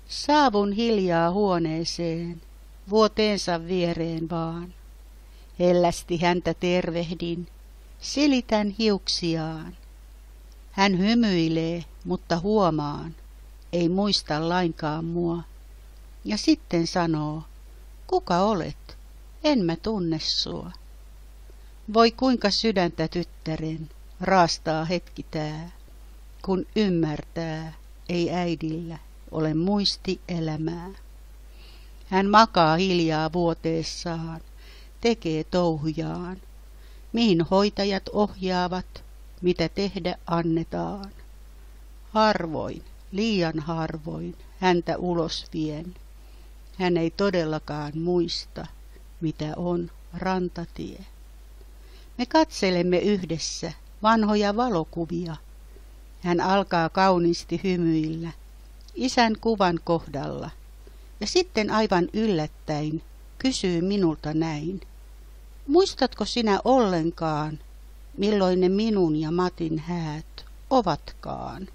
Saavun hiljaa huoneeseen, vuoteensa viereen vaan. Hellästi häntä tervehdin, silitän hiuksiaan. Hän hymyilee, mutta huomaan, ei muista lainkaan mua. Ja sitten sanoo, kuka olet? En mä tunne sua. Voi kuinka sydäntä tyttären raastaa hetki tää, kun ymmärtää, ei äidillä ole muisti elämää. Hän makaa hiljaa vuoteessaan, tekee touhujaan, mihin hoitajat ohjaavat, mitä tehdä annetaan. Harvoin, liian harvoin häntä ulos vien. Hän ei todellakaan muista, mitä on rantatie. Me katselemme yhdessä vanhoja valokuvia. Hän alkaa kauniisti hymyillä isän kuvan kohdalla ja sitten aivan yllättäen kysyy minulta näin. Muistatko sinä ollenkaan, milloin ne minun ja Matin häät ovatkaan?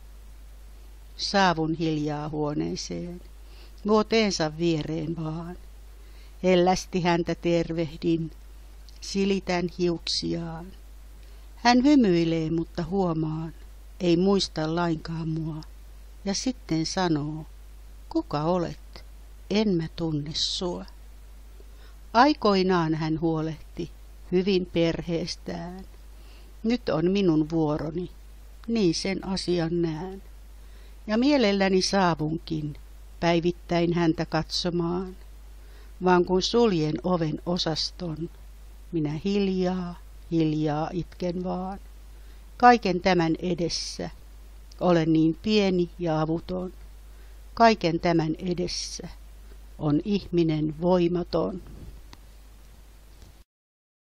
Saavun hiljaa huoneeseen, vuoteensa viereen vaan. Hellästi häntä tervehdin, silitän hiuksiaan. Hän hymyilee, mutta huomaan, ei muista lainkaan mua. Ja sitten sanoo, kuka olet? En mä tunne sua. Aikoinaan hän huolehti hyvin perheestään. Nyt on minun vuoroni, niin sen asian näen. Ja mielelläni saavunkin päivittäin häntä katsomaan. Vaan kun suljen oven osaston, minä hiljaa itken vaan. Kaiken tämän edessä olen niin pieni ja avuton. Kaiken tämän edessä on ihminen voimaton.